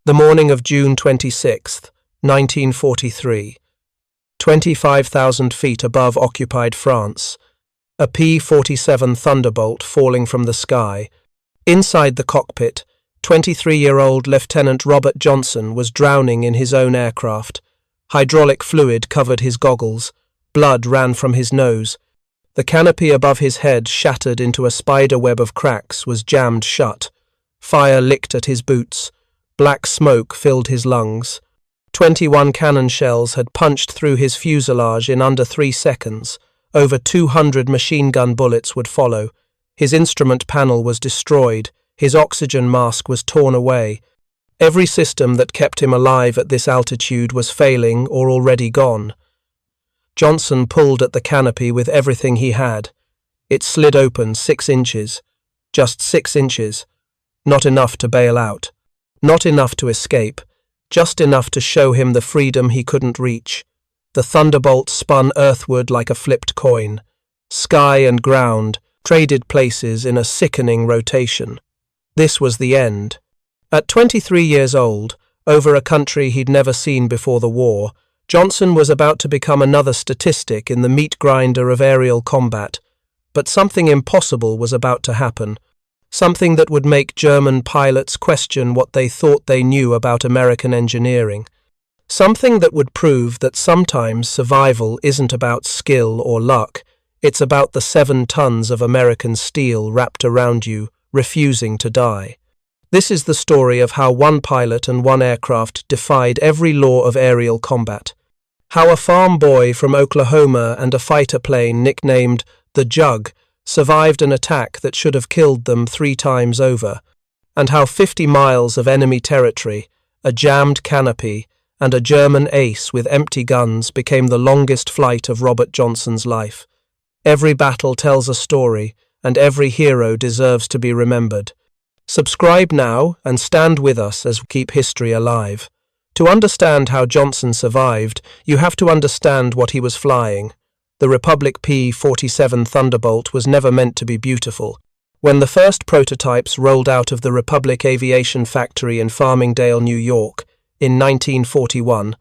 The morning of June 26th, 1943. 25,000 feet above occupied France. A P-47 Thunderbolt falling from the sky. Inside the cockpit, 23-year-old Lieutenant Robert Johnson was drowning in his own aircraft. Hydraulic fluid covered his goggles. Blood ran from his nose. The canopy above his head, shattered into a spider web of cracks, was jammed shut. Fire licked at his boots. Black smoke filled his lungs. 21 cannon shells had punched through his fuselage in under 3 seconds. Over 200 machine gun bullets would follow. His instrument panel was destroyed. His oxygen mask was torn away. Every system that kept him alive at this altitude was failing or already gone. Johnson pulled at the canopy with everything he had. It slid open 6 inches. Just 6 inches. Not enough to bail out. Not enough to escape. Just enough to show him the freedom he couldn't reach. The Thunderbolt spun earthward like a flipped coin. Sky and ground traded places in a sickening rotation. This was the end. At 23 years old, over a country he'd never seen before the war, Johnson was about to become another statistic in the meat grinder of aerial combat. But something impossible was about to happen. Something that would make German pilots question what they thought they knew about American engineering. Something that would prove that sometimes survival isn't about skill or luck, it's about the 7 tons of American steel wrapped around you, refusing to die. This is the story of how one pilot and one aircraft defied every law of aerial combat. How a farm boy from Oklahoma and a fighter plane nicknamed the Jug survived an attack that should have killed them 3 times over, and how 50 miles of enemy territory, a jammed canopy, and a German ace with empty guns became the longest flight of Robert Johnson's life. Every battle tells a story, and every hero deserves to be remembered. Subscribe now and stand with us as we keep history alive. To understand how Johnson survived, you have to understand what he was flying. The Republic P-47 Thunderbolt was never meant to be beautiful. When the first prototypes rolled out of the Republic Aviation Factory in Farmingdale, New York, in 1941,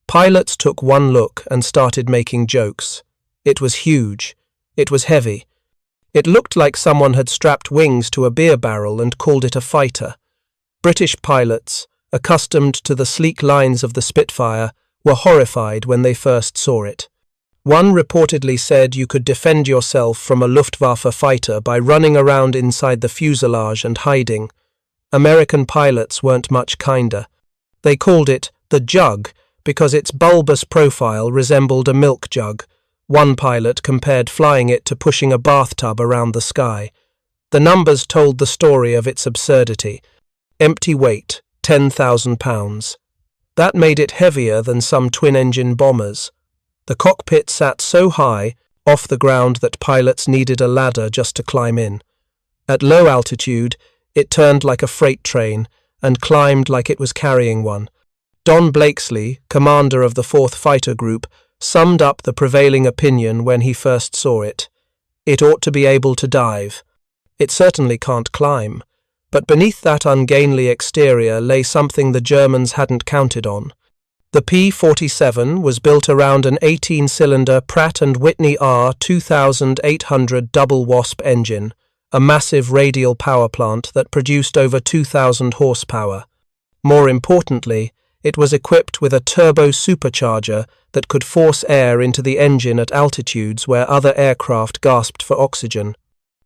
pilots took one look and started making jokes. It was huge. It was heavy. It looked like someone had strapped wings to a beer barrel and called it a fighter. British pilots, accustomed to the sleek lines of the Spitfire, were horrified when they first saw it. One reportedly said you could defend yourself from a Luftwaffe fighter by running around inside the fuselage and hiding. American pilots weren't much kinder. They called it the Jug because its bulbous profile resembled a milk jug. One pilot compared flying it to pushing a bathtub around the sky. The numbers told the story of its absurdity. Empty weight, 10,000 pounds. That made it heavier than some twin-engine bombers. The cockpit sat so high, off the ground, that pilots needed a ladder just to climb in. At low altitude, it turned like a freight train and climbed like it was carrying one. Don Blakesley, commander of the 4th Fighter Group, summed up the prevailing opinion when he first saw it. It ought to be able to dive. It certainly can't climb. But beneath that ungainly exterior lay something the Germans hadn't counted on. The P-47 was built around an 18-cylinder Pratt & Whitney R2800 double wasp engine, a massive radial power plant that produced over 2,000 horsepower. More importantly, it was equipped with a turbo supercharger that could force air into the engine at altitudes where other aircraft gasped for oxygen.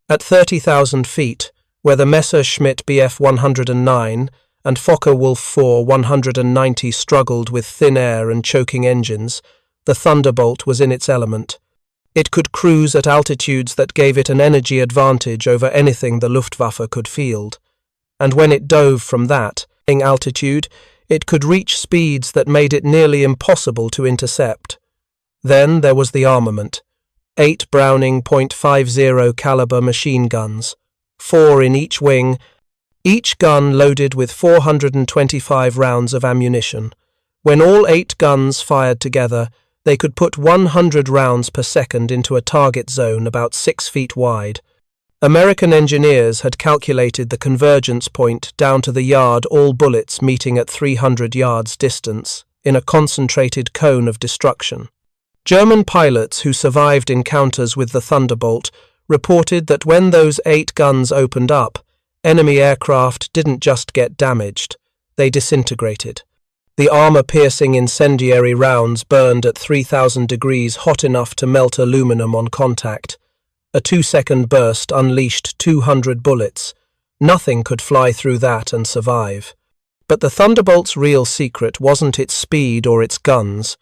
At 30,000 feet, where the Messerschmitt Bf 109 and Focke-Wulf 4 190 struggled with thin air and choking engines, the Thunderbolt was in its element. It could cruise at altitudes that gave it an energy advantage over anything the Luftwaffe could field. And when it dove from that altitude, it could reach speeds that made it nearly impossible to intercept. Then there was the armament. 8 Browning .50 caliber machine guns, 4 in each wing, each gun loaded with 425 rounds of ammunition. When all 8 guns fired together, they could put 100 rounds per second into a target zone about 6 feet wide. American engineers had calculated the convergence point down to the yard, all bullets meeting at 300 yards distance, in a concentrated cone of destruction. German pilots who survived encounters with the Thunderbolt reported that when those 8 guns opened up, enemy aircraft didn't just get damaged, they disintegrated. The armor-piercing incendiary rounds burned at 3,000 degrees, hot enough to melt aluminum on contact. A 2-second burst unleashed 200 bullets. Nothing could fly through that and survive. But the Thunderbolt's real secret wasn't its speed or its guns.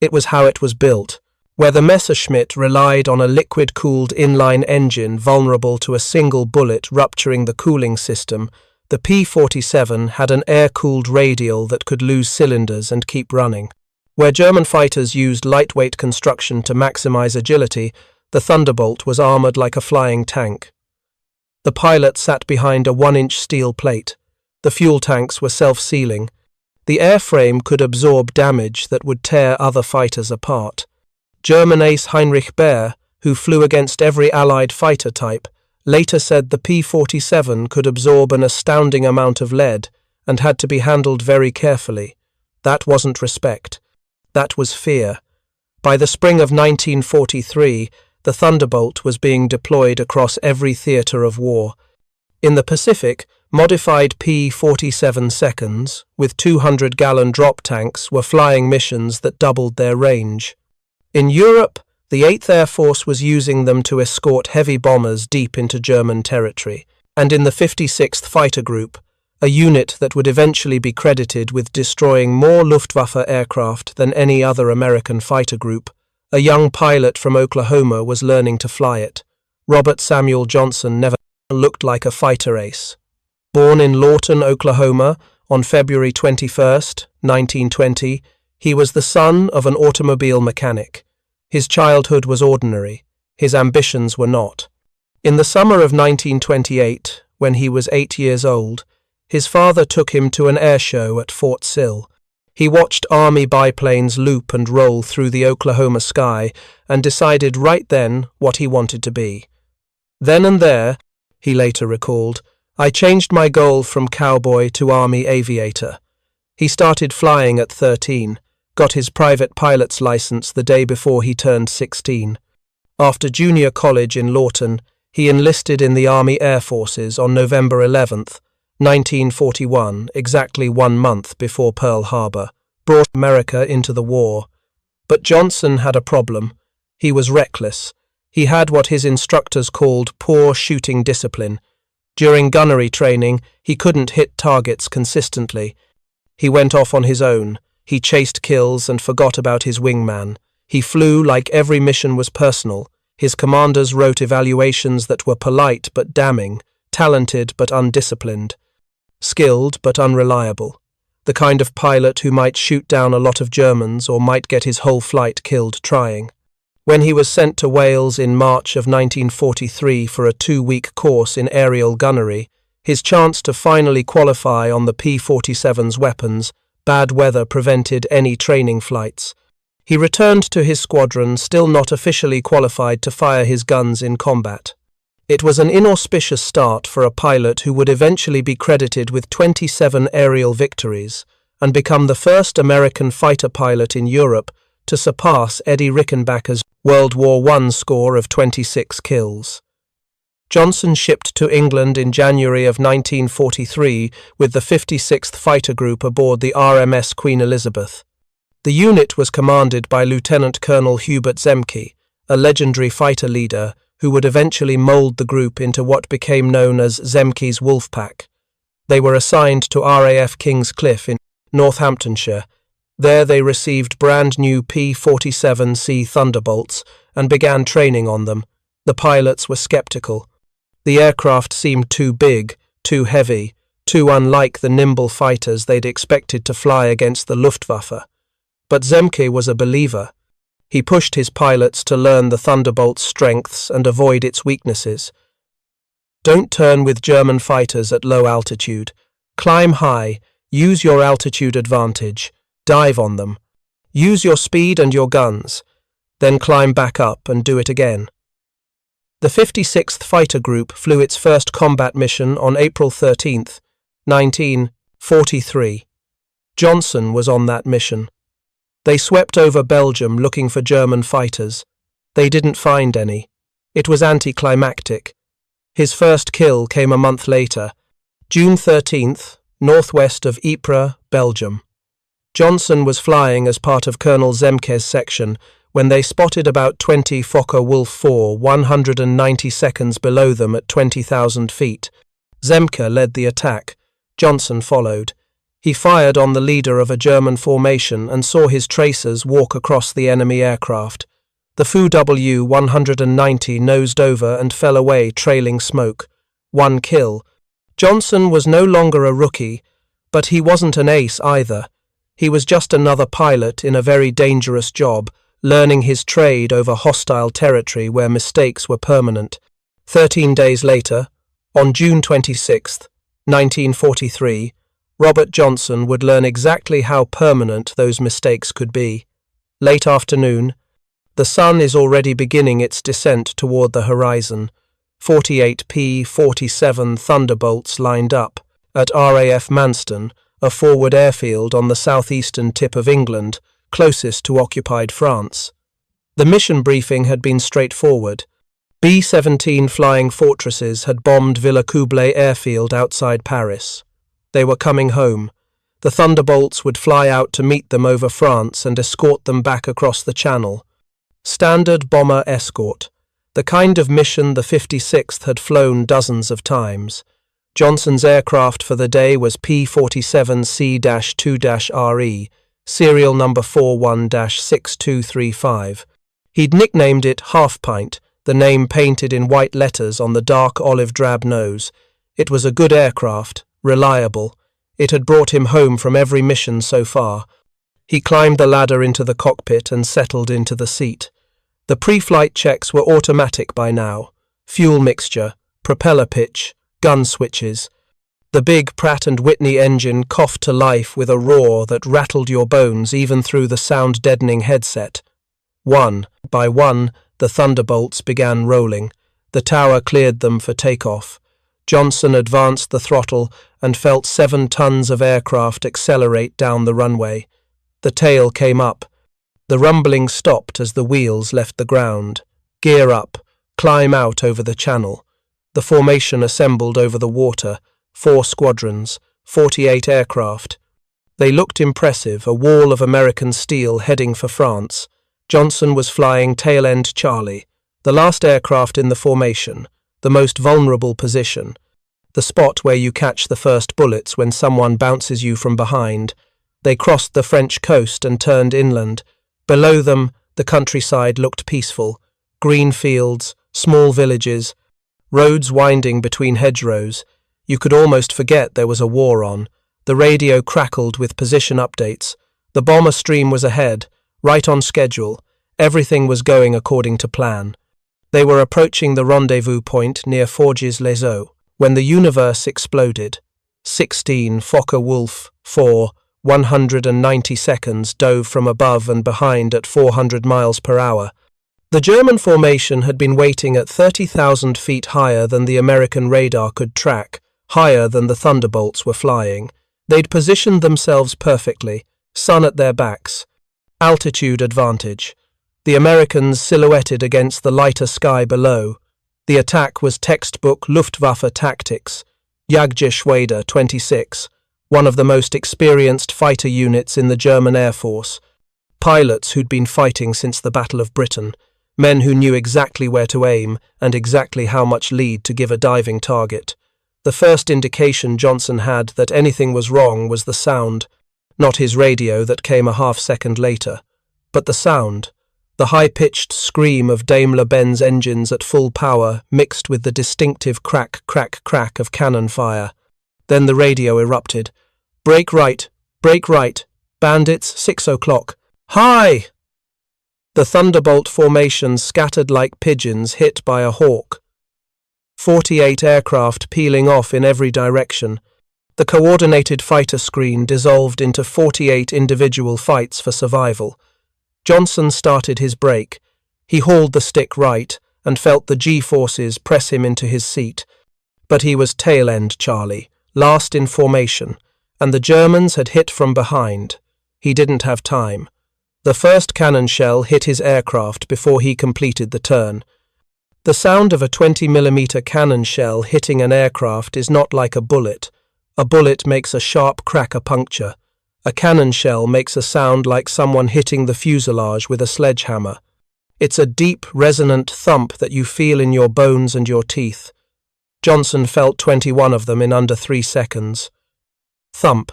It was how it was built. Where the Messerschmitt relied on a liquid-cooled inline engine vulnerable to a single bullet rupturing the cooling system, the P-47 had an air-cooled radial that could lose cylinders and keep running. Where German fighters used lightweight construction to maximize agility, the Thunderbolt was armored like a flying tank. The pilot sat behind a 1-inch steel plate. The fuel tanks were self-sealing. The airframe could absorb damage that would tear other fighters apart. German ace Heinrich Baer, who flew against every Allied fighter type, later said the P-47 could absorb an astounding amount of lead and had to be handled very carefully. That wasn't respect. That was fear. By the spring of 1943, the Thunderbolt was being deployed across every theatre of war. In the Pacific, modified P-47 seconds, with 200-gallon drop tanks, were flying missions that doubled their range. In Europe, the 8th Air Force was using them to escort heavy bombers deep into German territory, and in the 56th Fighter Group, a unit that would eventually be credited with destroying more Luftwaffe aircraft than any other American fighter group, a young pilot from Oklahoma was learning to fly it. Robert Samuel Johnson never looked like a fighter ace. Born in Lawton, Oklahoma, on February 21, 1920, he was the son of an automobile mechanic. His childhood was ordinary. His ambitions were not. In the summer of 1928, when he was 8 years old, his father took him to an air show at Fort Sill. He watched Army biplanes loop and roll through the Oklahoma sky and decided right then what he wanted to be. Then and there, he later recalled, I changed my goal from cowboy to Army aviator. He started flying at 13, got his private pilot's license the day before he turned 16. After junior college in Lawton, he enlisted in the Army Air Forces on November 11th, 1941, exactly 1 month before Pearl Harbor, brought America into the war. But Johnson had a problem. He was reckless. He had what his instructors called poor shooting discipline. During gunnery training, he couldn't hit targets consistently. He went off on his own. He chased kills and forgot about his wingman. He flew like every mission was personal. His commanders wrote evaluations that were polite but damning, talented but undisciplined, skilled but unreliable. The kind of pilot who might shoot down a lot of Germans or might get his whole flight killed trying. When he was sent to Wales in March of 1943 for a 2-week course in aerial gunnery, his chance to finally qualify on the P-47's weapons, bad weather prevented any training flights. He returned to his squadron, still not officially qualified to fire his guns in combat. It was an inauspicious start for a pilot who would eventually be credited with 27 aerial victories and become the first American fighter pilot in Europe to surpass Eddie Rickenbacker's World War I score of 26 kills. Johnson shipped to England in January of 1943 with the 56th Fighter Group aboard the RMS Queen Elizabeth. The unit was commanded by Lieutenant Colonel Hubert Zemke, a legendary fighter leader who would eventually mold the group into what became known as Zemke's Wolfpack. They were assigned to RAF King's Cliff in Northamptonshire. There they received brand new P-47C Thunderbolts and began training on them. The pilots were skeptical. The aircraft seemed too big, too heavy, too unlike the nimble fighters they'd expected to fly against the Luftwaffe. But Zemke was a believer. He pushed his pilots to learn the Thunderbolt's strengths and avoid its weaknesses. Don't turn with German fighters at low altitude. Climb high, use your altitude advantage, dive on them. Use your speed and your guns, then climb back up and do it again. The 56th Fighter Group flew its first combat mission on April 13, 1943. Johnson was on that mission. They swept over Belgium looking for German fighters. They didn't find any. It was anticlimactic. His first kill came a month later, June 13th, northwest of Ypres, Belgium. Johnson was flying as part of Colonel Zemke's section when they spotted about 20 Focke-Wulf 4 190 seconds below them at 20,000 feet. Zemke led the attack. Johnson followed. He fired on the leader of a German formation and saw his tracers walk across the enemy aircraft. The Fu W-190 nosed over and fell away, trailing smoke. 1 kill. Johnson was no longer a rookie, but he wasn't an ace either. He was just another pilot in a very dangerous job, learning his trade over hostile territory where mistakes were permanent. 13 days later, on June 26, 1943, Robert Johnson would learn exactly how permanent those mistakes could be. Late afternoon, the sun is already beginning its descent toward the horizon. 48 P-47 Thunderbolts lined up at RAF Manston, a forward airfield on the southeastern tip of England, closest to occupied France. The mission briefing had been straightforward. B-17 Flying Fortresses had bombed Villacoublay airfield outside Paris. They were coming home. The Thunderbolts would fly out to meet them over France and escort them back across the Channel. Standard bomber escort, the kind of mission the 56th had flown dozens of times. Johnson's aircraft for the day was P-47 C-2-RE, serial number 41-6235. He'd nicknamed it Half Pint, the name painted in white letters on the dark olive drab nose. It was a good aircraft, reliable. It had brought him home from every mission so far. He climbed the ladder into the cockpit and settled into the seat. The pre-flight checks were automatic by now. Fuel mixture, propeller pitch, gun switches. The big Pratt & Whitney engine coughed to life with a roar that rattled your bones even through the sound-deadening headset. One by one, the Thunderbolts began rolling. The tower cleared them for takeoff. Johnson advanced the throttle and felt 7 tons of aircraft accelerate down the runway. The tail came up. The rumbling stopped as the wheels left the ground. Gear up, climb out over the Channel. The formation assembled over the water, 4 squadrons, 48 aircraft. They looked impressive, a wall of American steel heading for France. Johnson was flying tail-end Charlie, the last aircraft in the formation, the most vulnerable position, the spot where you catch the first bullets when someone bounces you from behind. They crossed the French coast and turned inland. Below them, the countryside looked peaceful. Green fields, small villages, roads winding between hedgerows. You could almost forget there was a war on. The radio crackled with position updates. The bomber stream was ahead, right on schedule. Everything was going according to plan. They were approaching the rendezvous point near Forges-les-Eaux when the universe exploded. 16 Focke-Wulf 4 190 seconds dove from above and behind at 400 miles per hour. The German formation had been waiting at 30,000 feet higher than the American radar could track, higher than the Thunderbolts were flying. They'd positioned themselves perfectly, sun at their backs. Altitude advantage. The Americans silhouetted against the lighter sky below. The attack was textbook Luftwaffe tactics. Jagdgeschwader 26, one of the most experienced fighter units in the German Air Force. Pilots who'd been fighting since the Battle of Britain. Men who knew exactly where to aim and exactly how much lead to give a diving target. The first indication Johnson had that anything was wrong was the sound. Not his radio that came a half-second later, but the sound. The high-pitched scream of Daimler-Benz engines at full power mixed with the distinctive crack, crack, crack of cannon fire. Then the radio erupted. Brake right, bandits, 6 o'clock. Hi! The Thunderbolt formation scattered like pigeons hit by a hawk. 48 aircraft peeling off in every direction. The coordinated fighter screen dissolved into 48 individual fights for survival. Johnson started his brake. He hauled the stick right, and felt the G-forces press him into his seat. But he was tail-end Charlie, last in formation, and the Germans had hit from behind. He didn't have time. The first cannon shell hit his aircraft before he completed the turn. The sound of a 20mm cannon shell hitting an aircraft is not like a bullet. A bullet makes a sharp crack-a-puncture. A cannon shell makes a sound like someone hitting the fuselage with a sledgehammer. It's a deep, resonant thump that you feel in your bones and your teeth. Johnson felt 21 of them in under 3 seconds. Thump.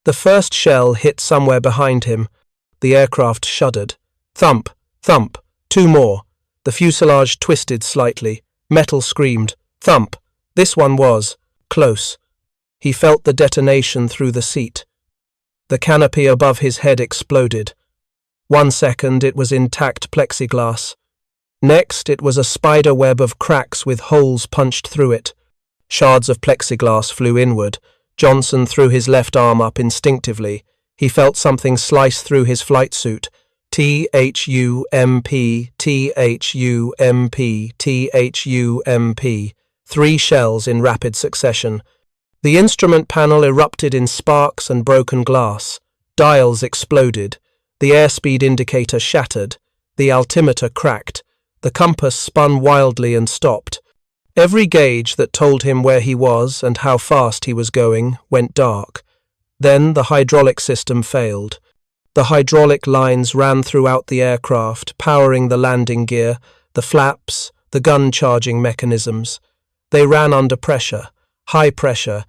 The first shell hit somewhere behind him. The aircraft shuddered. Thump, thump, 2 more. The fuselage twisted slightly. Metal screamed. Thump. This one was close. He felt the detonation through the seat. The canopy above his head exploded. 1 second it was intact plexiglass. Next it was a spider web of cracks with holes punched through it. Shards of plexiglass flew inward. Johnson threw his left arm up instinctively. He felt something slice through his flight suit. T-H-U-M-P, T-H-U-M-P, T-H-U-M-P. 3 shells in rapid succession. The instrument panel erupted in sparks and broken glass. Dials exploded. The airspeed indicator shattered. The altimeter cracked. The compass spun wildly and stopped. Every gauge that told him where he was and how fast he was going went dark. Then the hydraulic system failed. The hydraulic lines ran throughout the aircraft, powering the landing gear, the flaps, the gun charging mechanisms. They ran under pressure, high pressure.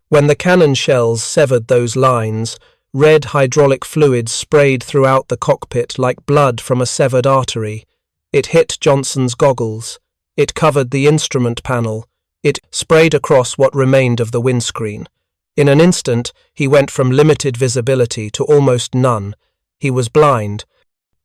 When the cannon shells severed those lines, red hydraulic fluid sprayed throughout the cockpit like blood from a severed artery. It hit Johnson's goggles. It covered the instrument panel. It sprayed across what remained of the windscreen. In an instant, he went from limited visibility to almost none. He was blind.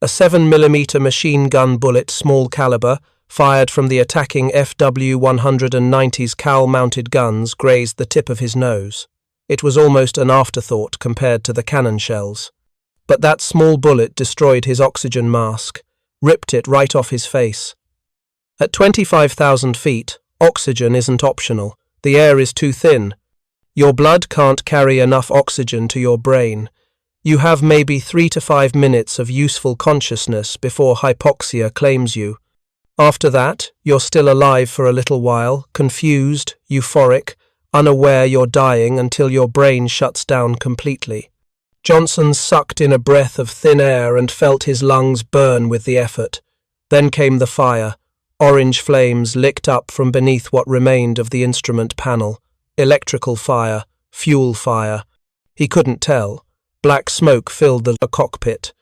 A 7mm machine gun bullet, small caliber, fired from the attacking FW-190's cowl-mounted guns, grazed the tip of his nose. It was almost an afterthought compared to the cannon shells. But that small bullet destroyed his oxygen mask, ripped it right off his face. At 25,000 feet, oxygen isn't optional. The air is too thin. Your blood can't carry enough oxygen to your brain. You have maybe 3 to 5 minutes of useful consciousness before hypoxia claims you. After that, you're still alive for a little while, confused, euphoric, unaware you're dying until your brain shuts down completely. Johnson sucked in a breath of thin air and felt his lungs burn with the effort. Then came the fire. Orange flames licked up from beneath what remained of the instrument panel. Electrical fire, fuel fire. He couldn't tell. Black smoke filled the cockpit.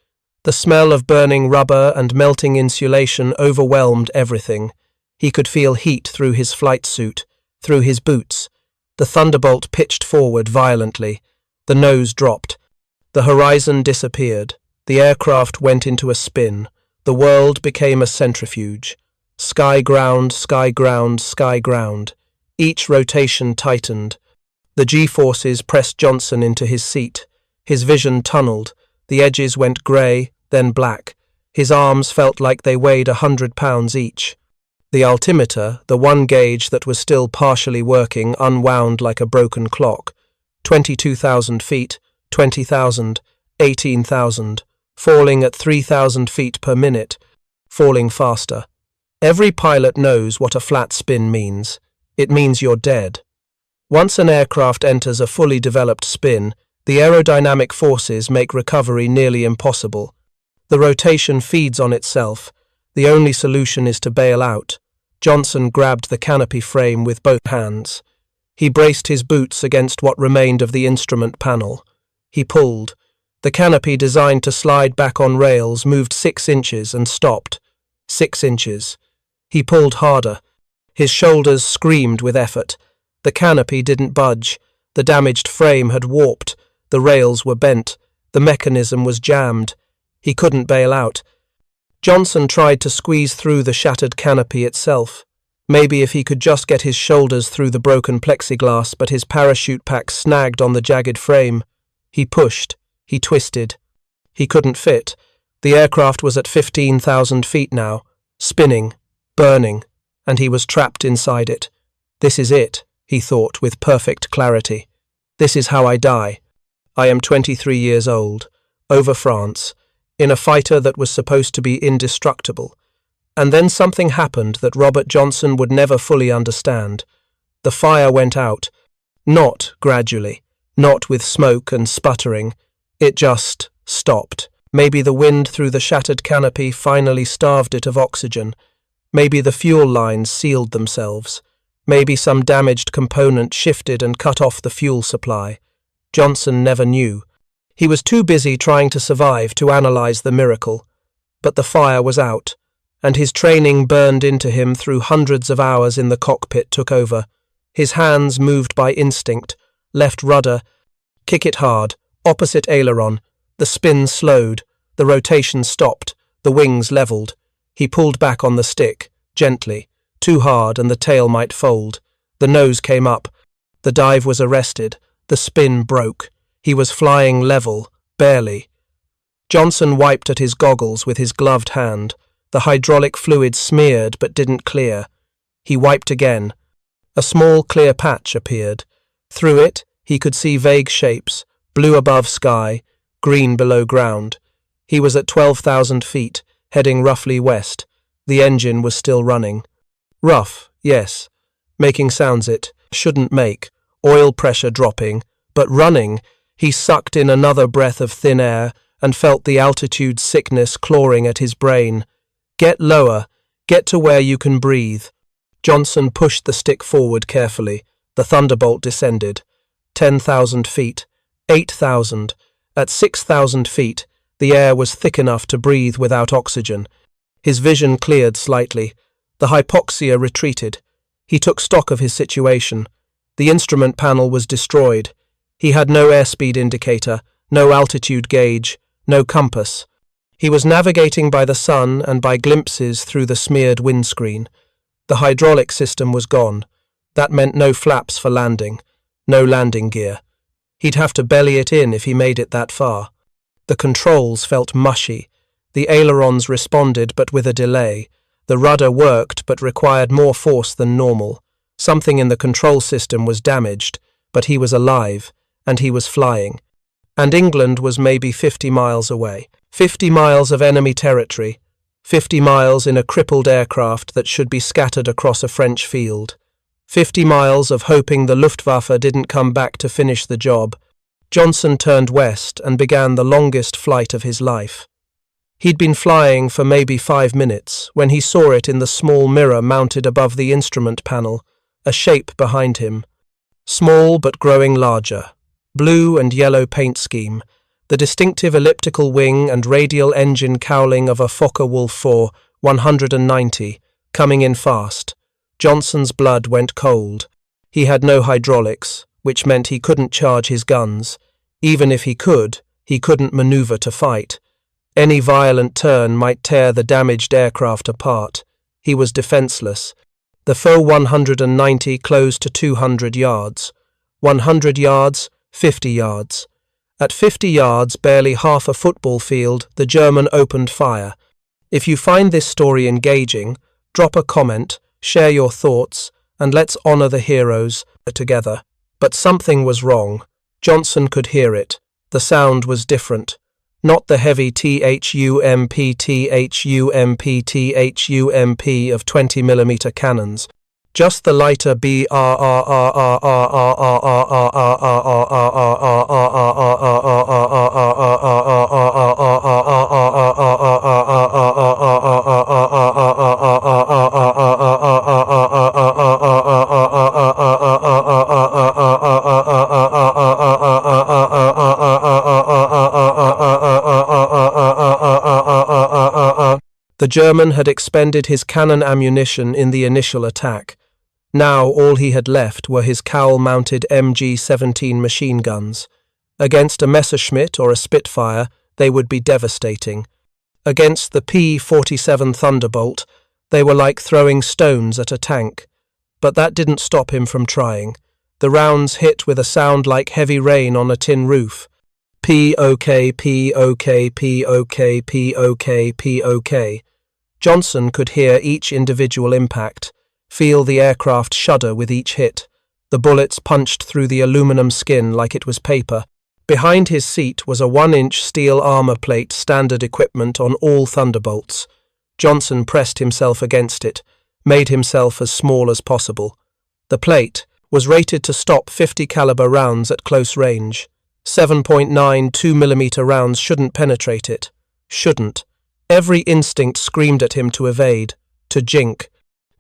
The smell of burning rubber and melting insulation overwhelmed everything. He could feel heat through his flight suit, through his boots. The Thunderbolt pitched forward violently. The nose dropped. The horizon disappeared. The aircraft went into a spin. The world became a centrifuge. Sky ground, sky ground, sky ground. Each rotation tightened. The G-forces pressed Johnson into his seat. His vision tunneled. The edges went grey, then black. His arms felt like they weighed 100 pounds each. The altimeter, the one gauge that was still partially working, unwound like a broken clock. 22,000 feet, 20,000, 18,000, falling at 3,000 feet per minute, falling faster. Every pilot knows what a flat spin means. It means you're dead. Once an aircraft enters a fully developed spin, the aerodynamic forces make recovery nearly impossible. The rotation feeds on itself. The only solution is to bail out. Johnson grabbed the canopy frame with both hands. He braced his boots against what remained of the instrument panel. He pulled. The canopy, designed to slide back on rails, moved 6 inches and stopped. 6 inches. He pulled harder. His shoulders screamed with effort. The canopy didn't budge. The damaged frame had warped. The rails were bent. The mechanism was jammed. He couldn't bail out. Johnson tried to squeeze through the shattered canopy itself. Maybe if he could just get his shoulders through the broken plexiglass, but his parachute pack snagged on the jagged frame. He pushed. He twisted. He couldn't fit. The aircraft was at 15,000 feet now. spinning, burning, and he was trapped inside it. This is it, he thought with perfect clarity. This is how I die. I am 23 years old, over France, in a fighter that was supposed to be indestructible. And then something happened that Robert Johnson would never fully understand. The fire went out, not gradually, not with smoke and sputtering. It just stopped. Maybe the wind through the shattered canopy finally starved it of oxygen. Maybe the fuel lines sealed themselves. Maybe some damaged component shifted and cut off the fuel supply. Johnson never knew. He was too busy trying to survive to analyze the miracle. But the fire was out, and his training burned into him through hundreds of hours in the cockpit took over. His hands moved by instinct, left rudder, kick it hard, opposite aileron. The spin slowed, the rotation stopped, the wings leveled. He pulled back on the stick, gently, too hard and the tail might fold. The nose came up. The dive was arrested. The spin broke. He was flying level, barely. Johnson wiped at his goggles with his gloved hand. The hydraulic fluid smeared but didn't clear. He wiped again. A small clear patch appeared. Through it, he could see vague shapes, blue above sky, green below ground. He was at 12,000 feet, heading roughly west. The engine was still running. Rough, yes. Making sounds it shouldn't make. Oil pressure dropping. But running, he sucked in another breath of thin air and felt the altitude sickness clawing at his brain. Get lower. Get to where you can breathe. Johnson pushed the stick forward carefully. The Thunderbolt descended. 10,000 feet. 8,000. At 6,000 feet, the air was thick enough to breathe without oxygen. His vision cleared slightly. The hypoxia retreated. He took stock of his situation. The instrument panel was destroyed. He had no airspeed indicator, no altitude gauge, no compass. He was navigating by the sun and by glimpses through the smeared windscreen. The hydraulic system was gone. That meant no flaps for landing, no landing gear. He'd have to belly it in if he made it that far. The controls felt mushy. The ailerons responded but with a delay. The rudder worked but required more force than normal. Something in the control system was damaged, but he was alive, and he was flying. And England was maybe 50 miles away. 50 miles of enemy territory. 50 miles in a crippled aircraft that should be scattered across a French field. 50 miles of hoping the Luftwaffe didn't come back to finish the job. Johnson turned west and began the longest flight of his life. He'd been flying for maybe 5 minutes when he saw it in the small mirror mounted above the instrument panel, a shape behind him. Small but growing larger. Blue and yellow paint scheme. The distinctive elliptical wing and radial engine cowling of a Focke-Wulf 4 190, coming in fast. Johnson's blood went cold. He had no hydraulics, which meant he couldn't charge his guns. Even if he couldn't maneuver to fight. Any violent turn might tear the damaged aircraft apart. He was defenseless. The Fo 190 closed to 200 yards. 100 yards, 50 yards. At 50 yards, barely half a football field, the German opened fire. If you find this story engaging, drop a comment, share your thoughts, and let's honor the heroes together. But something was wrong. Johnson could hear it. The sound was different. Not the heavy thump of 20mm cannons. Just the lighter The German had expended his cannon ammunition in the initial attack. Now all he had left were his cowl-mounted MG-17 machine guns. Against a Messerschmitt or a Spitfire, they would be devastating. Against the P-47 Thunderbolt, they were like throwing stones at a tank. But that didn't stop him from trying. The rounds hit with a sound like heavy rain on a tin roof. P-OK, P-OK, P-OK, P-OK, P-OK. Johnson could hear each individual impact, feel the aircraft shudder with each hit. The bullets punched through the aluminum skin like it was paper. Behind his seat was a 1-inch steel armor plate, standard equipment on all Thunderbolts. Johnson pressed himself against it, made himself as small as possible. The plate was rated to stop 50 caliber rounds at close range. 7.9 2mm rounds shouldn't penetrate it. Shouldn't. Every instinct screamed at him to evade, to jink,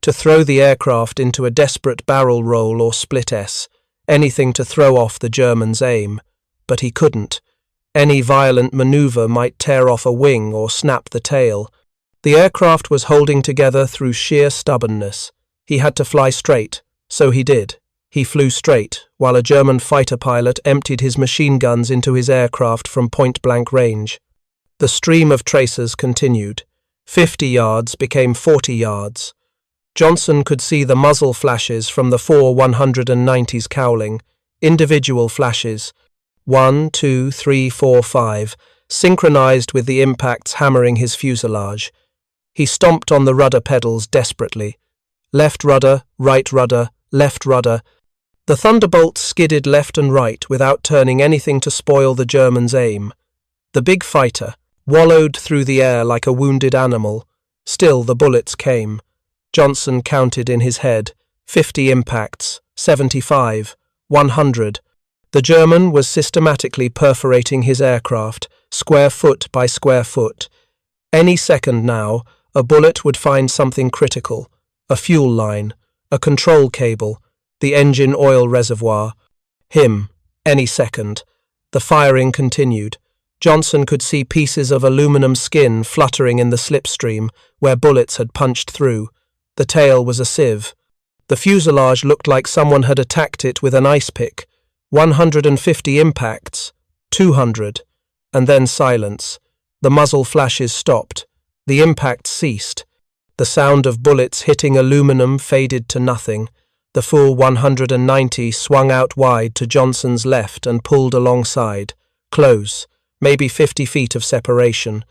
to throw the aircraft into a desperate barrel roll or split S, anything to throw off the German's aim. But he couldn't. Any violent maneuver might tear off a wing or snap the tail. The aircraft was holding together through sheer stubbornness. He had to fly straight, so he did. He flew straight, while a German fighter pilot emptied his machine guns into his aircraft from point-blank range. The stream of tracers continued. 50 yards became 40 yards. Johnson could see the muzzle flashes from the 4 190s cowling, individual flashes, 1, 2, 3, 4, 5, synchronized with the impacts hammering his fuselage. He stomped on the rudder pedals desperately. Left rudder, right rudder, left rudder. The Thunderbolt skidded left and right without turning anything to spoil the German's aim. The big fighter wallowed through the air like a wounded animal. Still the bullets came. Johnson counted in his head. 50 impacts, 75, 100. The German was systematically perforating his aircraft, square foot by square foot. Any second now, a bullet would find something critical. A fuel line, a control cable, the engine oil reservoir. Him, any second. The firing continued. Johnson could see pieces of aluminum skin fluttering in the slipstream where bullets had punched through. The tail was a sieve. The fuselage looked like someone had attacked it with an ice pick. 150 impacts, 200, and then silence. The muzzle flashes stopped. The impacts ceased. The sound of bullets hitting aluminum faded to nothing. The full 190 swung out wide to Johnson's left and pulled alongside. Close, maybe 50 feet of separation.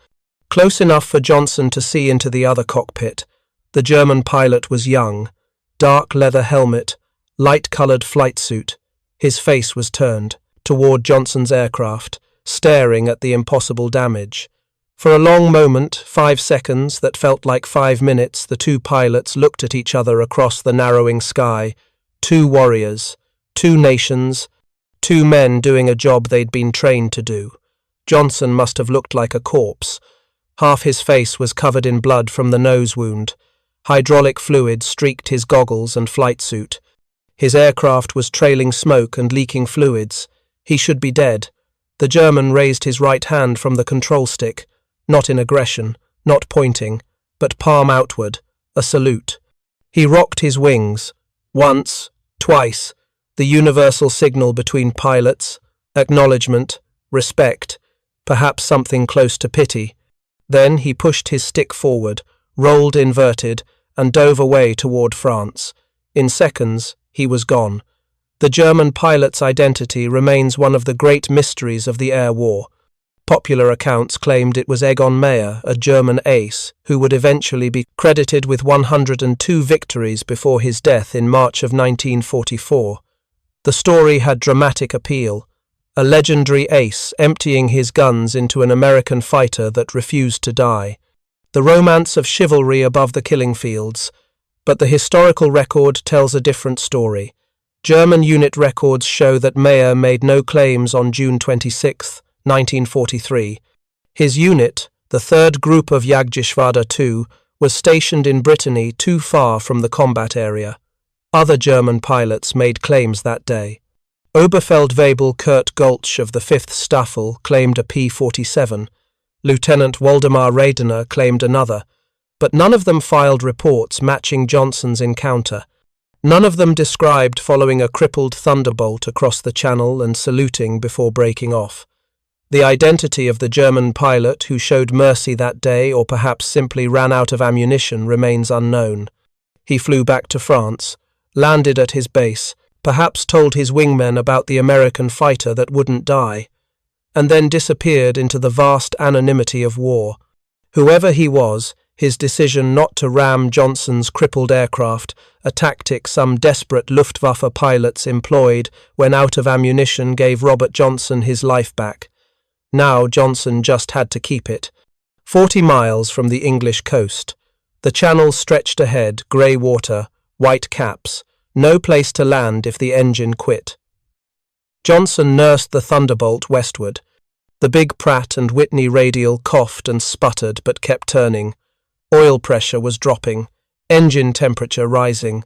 Close enough for Johnson to see into the other cockpit. The German pilot was young. Dark leather helmet, light-colored flight suit. His face was turned toward Johnson's aircraft, staring at the impossible damage. For a long moment, 5 seconds that felt like 5 minutes, the two pilots looked at each other across the narrowing sky. 2 warriors, 2 nations, 2 men doing a job they'd been trained to do. Johnson must have looked like a corpse. Half his face was covered in blood from the nose wound. Hydraulic fluid streaked his goggles and flight suit. His aircraft was trailing smoke and leaking fluids. He should be dead. The German raised his right hand from the control stick. Not in aggression, not pointing, but palm outward, a salute. He rocked his wings, once, twice, the universal signal between pilots, acknowledgement, respect, perhaps something close to pity. Then he pushed his stick forward, rolled inverted, and dove away toward France. In seconds, he was gone. The German pilot's identity remains one of the great mysteries of the air war. Popular accounts claimed it was Egon Meyer, a German ace, who would eventually be credited with 102 victories before his death in March of 1944. The story had dramatic appeal. A legendary ace emptying his guns into an American fighter that refused to die. The romance of chivalry above the killing fields. But the historical record tells a different story. German unit records show that Meyer made no claims on June 26, 1943. His unit, the 3rd Group of Jagdgeschwader II, was stationed in Brittany too far from the combat area. Other German pilots made claims that day. Oberfeldwebel Kurt Goltz of the 5th Staffel claimed a P-47. Lieutenant Waldemar Radener claimed another, but none of them filed reports matching Johnson's encounter. None of them described following a crippled Thunderbolt across the channel and saluting before breaking off. The identity of the German pilot who showed mercy that day or perhaps simply ran out of ammunition remains unknown. He flew back to France, landed at his base, perhaps told his wingmen about the American fighter that wouldn't die, and then disappeared into the vast anonymity of war. Whoever he was, his decision not to ram Johnson's crippled aircraft, a tactic some desperate Luftwaffe pilots employed when out of ammunition, gave Robert Johnson his life back. Now Johnson just had to keep it. 40 miles from the English coast. The channel stretched ahead, grey water, white caps, no place to land if the engine quit. Johnson nursed the Thunderbolt westward. The big Pratt and Whitney radial coughed and sputtered but kept turning. Oil pressure was dropping, engine temperature rising.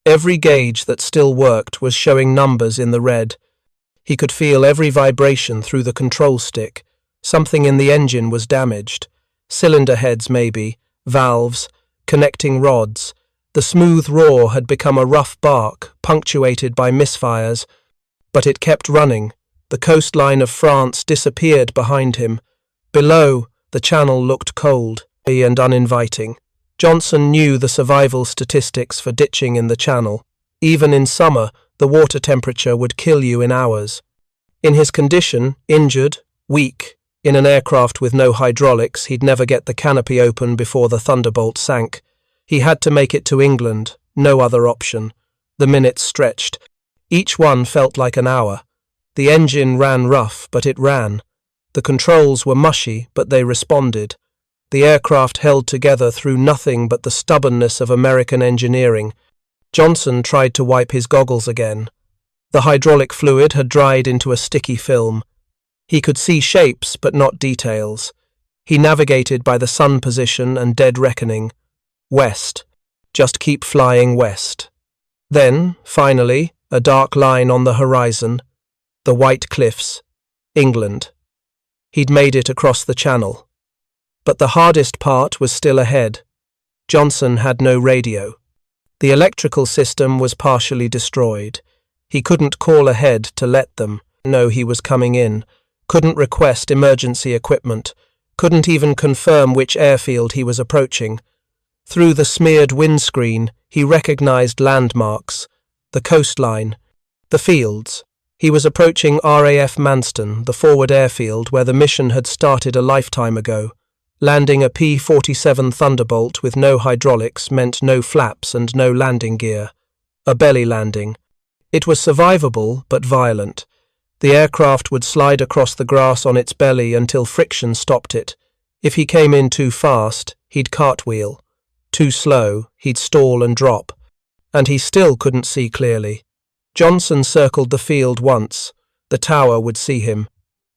Every gauge that still worked was showing numbers in the red. He could feel every vibration through the control stick. Something in the engine was damaged. Cylinder heads maybe, valves, connecting rods. The smooth roar had become a rough bark, punctuated by misfires, but it kept running. The coastline of France disappeared behind him. Below, the channel looked cold and uninviting. Johnson knew the survival statistics for ditching in the channel. Even in summer, the water temperature would kill you in hours. In his condition, injured, weak, in an aircraft with no hydraulics, he'd never get the canopy open before the Thunderbolt sank. He had to make it to England, no other option. The minutes stretched. Each one felt like an hour. The engine ran rough, but it ran. The controls were mushy, but they responded. The aircraft held together through nothing but the stubbornness of American engineering. Johnson tried to wipe his goggles again. The hydraulic fluid had dried into a sticky film. He could see shapes, but not details. He navigated by the sun position and dead reckoning. West. Just keep flying west. Then, finally, a dark line on the horizon. The white cliffs. England. He'd made it across the channel. But the hardest part was still ahead. Johnson had no radio. The electrical system was partially destroyed. He couldn't call ahead to let them know he was coming in, couldn't request emergency equipment, couldn't even confirm which airfield he was approaching. Through the smeared windscreen, he recognized landmarks, the coastline, the fields. He was approaching RAF Manston, the forward airfield where the mission had started a lifetime ago. Landing a P-47 Thunderbolt with no hydraulics meant no flaps and no landing gear. A belly landing. It was survivable, but violent. The aircraft would slide across the grass on its belly until friction stopped it. If he came in too fast, he'd cartwheel. Too slow, he'd stall and drop. And he still couldn't see clearly. Johnson circled the field once. The tower would see him.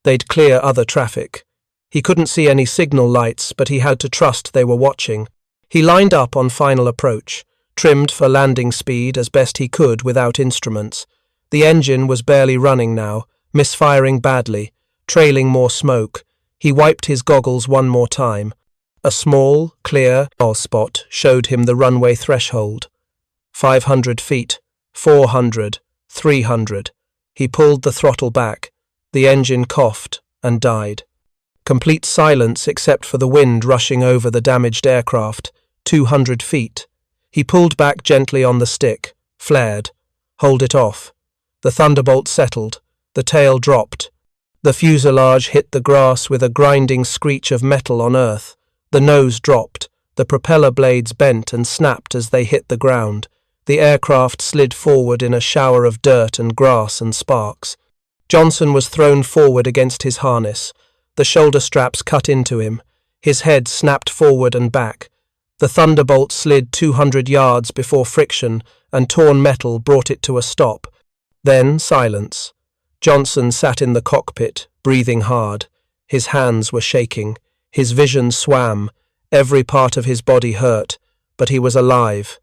They'd clear other traffic. He couldn't see any signal lights, but he had to trust they were watching. He lined up on final approach, trimmed for landing speed as best he could without instruments. The engine was barely running now, misfiring badly, trailing more smoke. He wiped his goggles one more time. A small, clear spot showed him the runway threshold. 500 feet, 400, 300. He pulled the throttle back. The engine coughed and died. Complete silence except for the wind rushing over the damaged aircraft. 200 feet. He pulled back gently on the stick, flared. Hold it off. The Thunderbolt settled. The tail dropped. The fuselage hit the grass with a grinding screech of metal on earth. The nose dropped. The propeller blades bent and snapped as they hit the ground. The aircraft slid forward in a shower of dirt and grass and sparks. Johnson was thrown forward against his harness. The shoulder straps cut into him. His head snapped forward and back. The Thunderbolt slid 200 yards before friction, and torn metal brought it to a stop. Then silence. Johnson sat in the cockpit, breathing hard. His hands were shaking. His vision swam. Every part of his body hurt, but he was alive.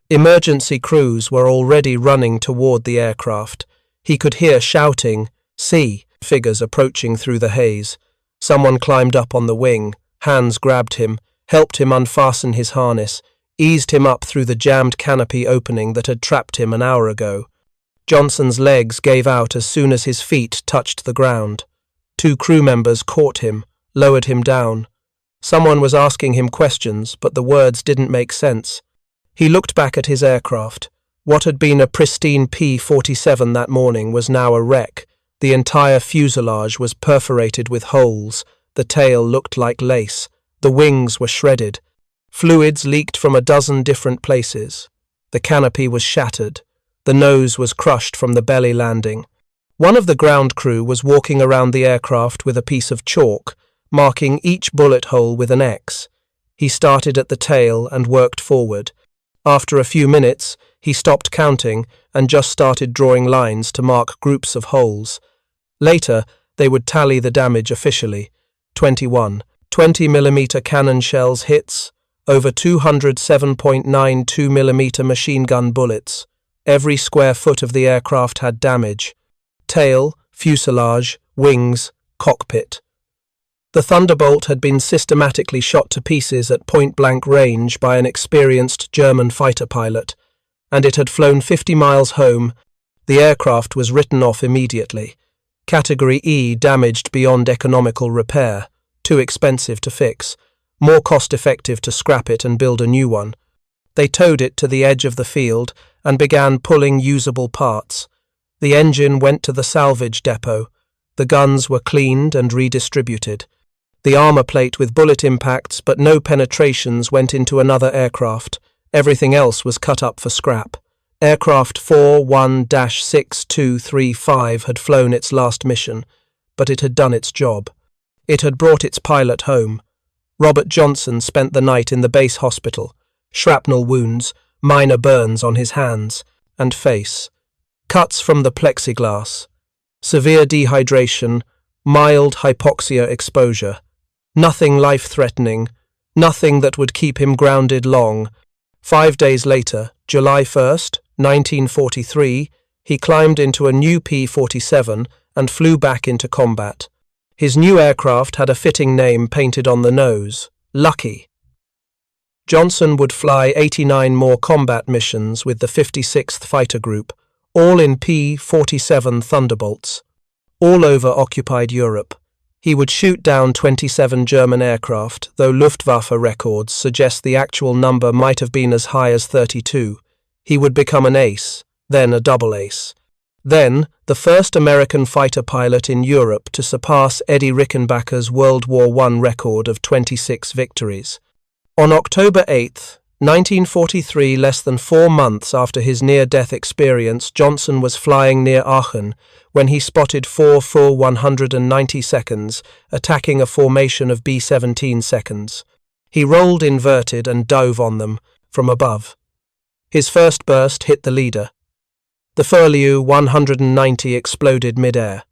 Emergency crews were already running toward the aircraft. He could hear shouting, "See!" figures approaching through the haze. Someone climbed up on the wing. Hands grabbed him, helped him unfasten his harness, eased him up through the jammed canopy opening that had trapped him an hour ago. Johnson's legs gave out as soon as his feet touched the ground. 2 crew members caught him, lowered him down. Someone was asking him questions, but the words didn't make sense. He looked back at his aircraft. What had been a pristine P-47 that morning was now a wreck. The entire fuselage was perforated with holes. The tail looked like lace. The wings were shredded. Fluids leaked from a dozen different places. The canopy was shattered. The nose was crushed from the belly landing. One of the ground crew was walking around the aircraft with a piece of chalk, marking each bullet hole with an X. He started at the tail and worked forward. After a few minutes, he stopped counting and just started drawing lines to mark groups of holes. Later, they would tally the damage officially. 21. 20mm cannon shells hits, over 200 7.92mm machine gun bullets. Every square foot of the aircraft had damage. Tail, fuselage, wings, cockpit. The Thunderbolt had been systematically shot to pieces at point-blank range by an experienced German fighter pilot, and it had flown 50 miles home. The aircraft was written off immediately. Category E damaged beyond economical repair, too expensive to fix, more cost-effective to scrap it and build a new one. They towed it to the edge of the field and began pulling usable parts. The engine went to the salvage depot. The guns were cleaned and redistributed. The armor plate with bullet impacts but no penetrations went into another aircraft. Everything else was cut up for scrap. Aircraft 41-6235 had flown its last mission, but it had done its job. It had brought its pilot home. Robert Johnson spent the night in the base hospital. Shrapnel wounds, minor burns on his hands and face. Cuts from the plexiglass. Severe dehydration, mild hypoxia exposure. Nothing life-threatening, nothing that would keep him grounded long. 5 days later, July 1st, 1943, he climbed into a new P-47 and flew back into combat. His new aircraft had a fitting name painted on the nose, Lucky. Johnson would fly 89 more combat missions with the 56th Fighter Group, all in P-47 Thunderbolts, all over occupied Europe. He would shoot down 27 German aircraft, though Luftwaffe records suggest the actual number might have been as high as 32. He would become an ace, then a double ace. Then, the first American fighter pilot in Europe to surpass Eddie Rickenbacker's World War I record of 26 victories. On October 8, 1943, less than 4 months after his near-death experience, Johnson was flying near Aachen when he spotted 4 full 190 seconds, attacking a formation of B-17 seconds. He rolled inverted and dove on them from above. His first burst hit the leader. The Furlieu 190 exploded mid-air.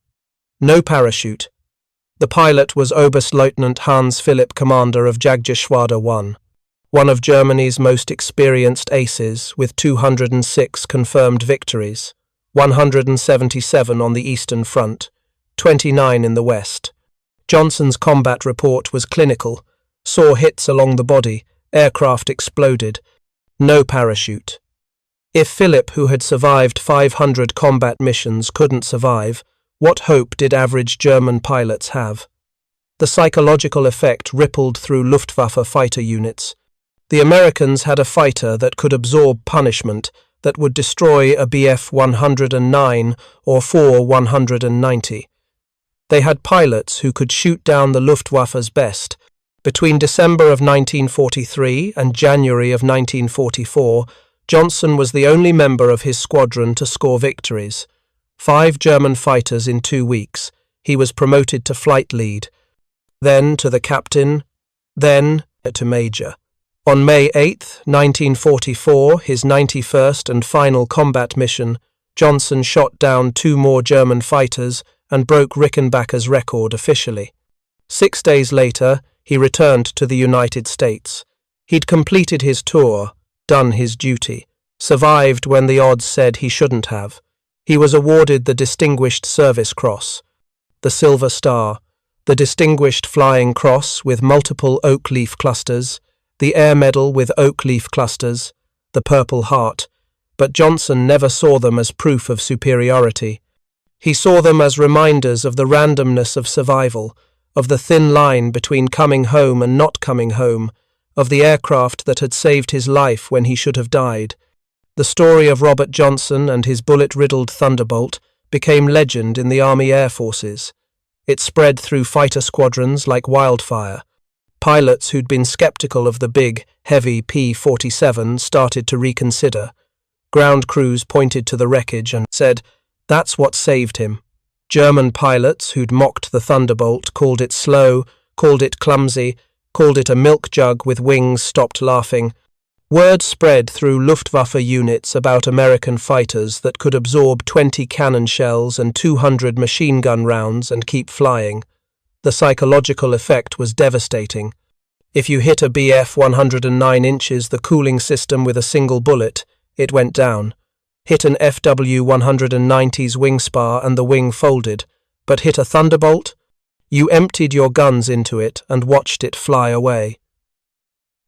No parachute. The pilot was Oberstleutnant Hans Philipp, commander of Jagdgeschwader 1, one of Germany's most experienced aces, with 206 confirmed victories, 177 on the Eastern Front, 29 in the West. Johnson's combat report was clinical, saw hits along the body, aircraft exploded, no parachute. If Philipp, who had survived 500 combat missions, couldn't survive, what hope did average German pilots have? The psychological effect rippled through Luftwaffe fighter units. The Americans had a fighter that could absorb punishment, that would destroy a Bf 109 or 190. They had pilots who could shoot down the Luftwaffe's best. Between December of 1943 and January of 1944, Johnson was the only member of his squadron to score victories. 5 German fighters in 2 weeks. He was promoted to flight lead, then to the captain, then to major. On May 8, 1944, his 91st and final combat mission, Johnson shot down 2 more German fighters and broke Rickenbacker's record officially. 6 days later, he returned to the United States. He'd completed his tour, done his duty, survived when the odds said he shouldn't have. He was awarded the Distinguished Service Cross, the Silver Star, the Distinguished Flying Cross with multiple oak leaf clusters, the Air Medal with oak leaf clusters, the Purple Heart, but Johnson never saw them as proof of superiority. He saw them as reminders of the randomness of survival, of the thin line between coming home and not coming home, of the aircraft that had saved his life when he should have died. The story of Robert Johnson and his bullet-riddled Thunderbolt became legend in the Army Air Forces. It spread through fighter squadrons like wildfire. Pilots who'd been skeptical of the big, heavy P-47 started to reconsider. Ground crews pointed to the wreckage and said, "That's what saved him." German pilots who'd mocked the Thunderbolt called it slow, called it clumsy, called it a milk jug with wings, stopped laughing. Word spread through Luftwaffe units about American fighters that could absorb 20 cannon shells and 200 machine gun rounds and keep flying. The psychological effect was devastating. If you hit a BF 109 inches, the cooling system with a single bullet, it went down. Hit an FW 190's wing spar and the wing folded, but hit a Thunderbolt? You emptied your guns into it and watched it fly away.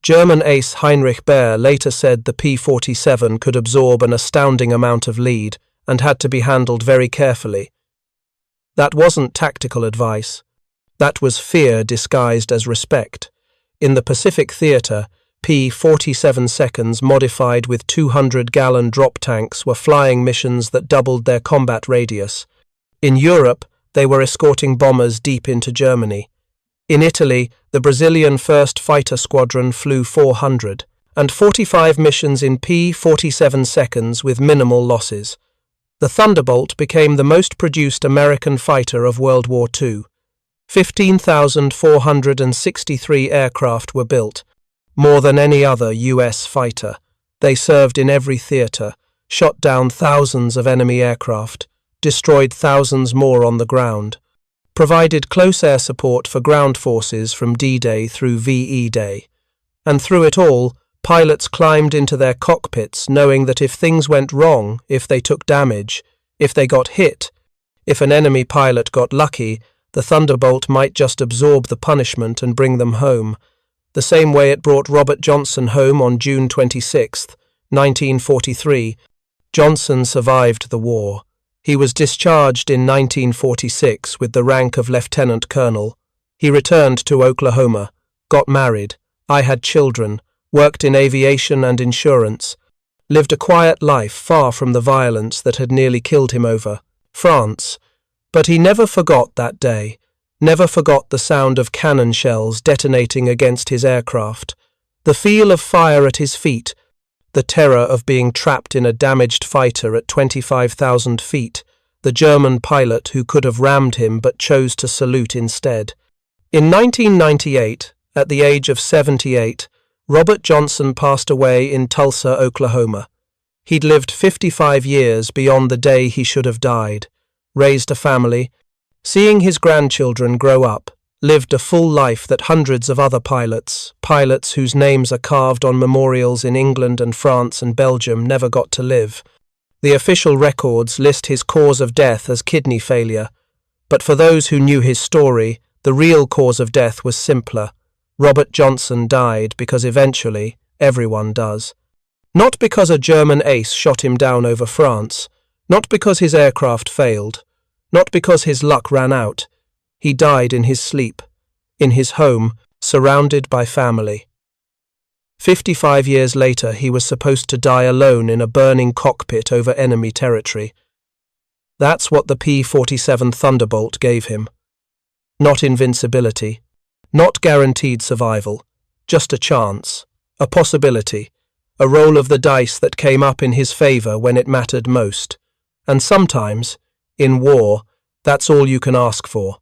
German ace Heinrich Baer later said the P-47 could absorb an astounding amount of lead and had to be handled very carefully. That wasn't tactical advice. That was fear disguised as respect. In the Pacific Theater, P-47 seconds modified with 200-gallon drop tanks were flying missions that doubled their combat radius. In Europe, they were escorting bombers deep into Germany. In Italy, the Brazilian 1st Fighter Squadron flew 445 missions in P-47 seconds with minimal losses. The Thunderbolt became the most produced American fighter of World War II. 15,463 aircraft were built, more than any other U.S. fighter. They served in every theater, shot down thousands of enemy aircraft, destroyed thousands more on the ground, provided close air support for ground forces from D-Day through VE Day. And through it all, pilots climbed into their cockpits knowing that if things went wrong, if they took damage, if they got hit, if an enemy pilot got lucky, the Thunderbolt might just absorb the punishment and bring them home, the same way it brought Robert Johnson home on June 26, 1943. Johnson survived the war. He was discharged in 1946 with the rank of lieutenant colonel. He returned to Oklahoma, got married. I had children, worked in aviation and insurance, lived a quiet life far from the violence that had nearly killed him over France. But he never forgot that day, never forgot the sound of cannon shells detonating against his aircraft, the feel of fire at his feet, the terror of being trapped in a damaged fighter at 25,000 feet, the German pilot who could have rammed him but chose to salute instead. In 1998, at the age of 78, Robert Johnson passed away in Tulsa, Oklahoma. He'd lived 55 years beyond the day he should have died, raised a family, seeing his grandchildren grow up, lived a full life that hundreds of other pilots whose names are carved on memorials in England and France and Belgium, never got to live. The official records list his cause of death as kidney failure, but for those who knew his story, the real cause of death was simpler. Robert Johnson died because eventually everyone does. Not because a German ace shot him down over France, not because his aircraft failed, not because his luck ran out. He died in his sleep, in his home, surrounded by family. 55 years later, he was supposed to die alone in a burning cockpit over enemy territory. That's what the P-47 Thunderbolt gave him. Not invincibility, not guaranteed survival, just a chance, a possibility, a roll of the dice that came up in his favor when it mattered most. And sometimes, in war, that's all you can ask for.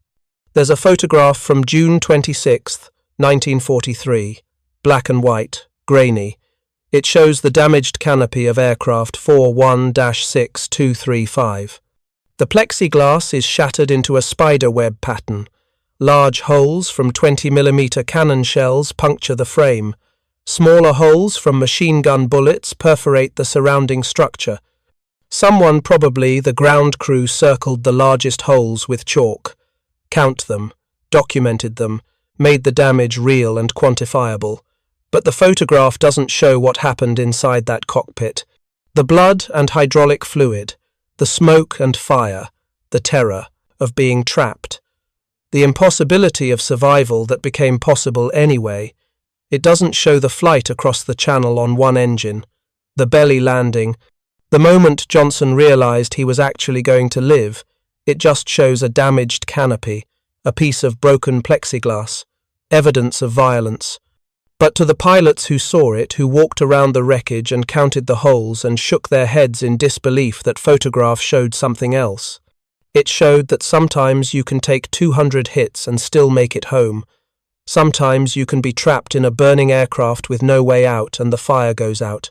There's a photograph from June 26, 1943, black and white, grainy. It shows the damaged canopy of aircraft 41-6235. The plexiglass is shattered into a spider web pattern. Large holes from 20mm cannon shells puncture the frame. Smaller holes from machine gun bullets perforate the surrounding structure. Someone, probably the ground crew, circled the largest holes with chalk. Count them, documented them, made the damage real and quantifiable. But the photograph doesn't show what happened inside that cockpit. The blood and hydraulic fluid, the smoke and fire, the terror of being trapped. The impossibility of survival that became possible anyway. It doesn't show the flight across the channel on one engine, the belly landing. The moment Johnson realized he was actually going to live, it just shows a damaged canopy, a piece of broken plexiglass. evidence of violence. But to the pilots who saw it, who walked around the wreckage and counted the holes and shook their heads in disbelief that photographs showed something else. It showed that sometimes you can take 200 hits and still make it home. Sometimes you can be trapped in a burning aircraft with no way out and the fire goes out.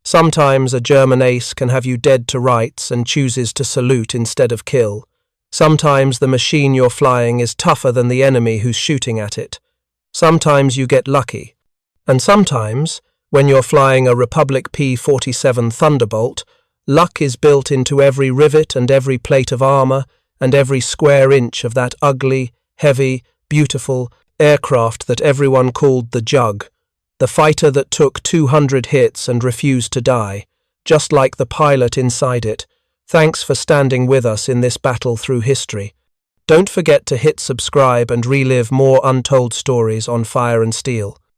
Sometimes a German ace can have you dead to rights and chooses to salute instead of kill. Sometimes the machine you're flying is tougher than the enemy who's shooting at it. Sometimes you get lucky. And sometimes, when you're flying a Republic P-47 Thunderbolt, luck is built into every rivet and every plate of armor and every square inch of that ugly, heavy, beautiful aircraft that everyone called the Jug, the fighter that took 200 hits and refused to die, just like the pilot inside it. Thanks for standing with us in this battle through history. Don't forget to hit subscribe and relive more untold stories on Fire and Steel.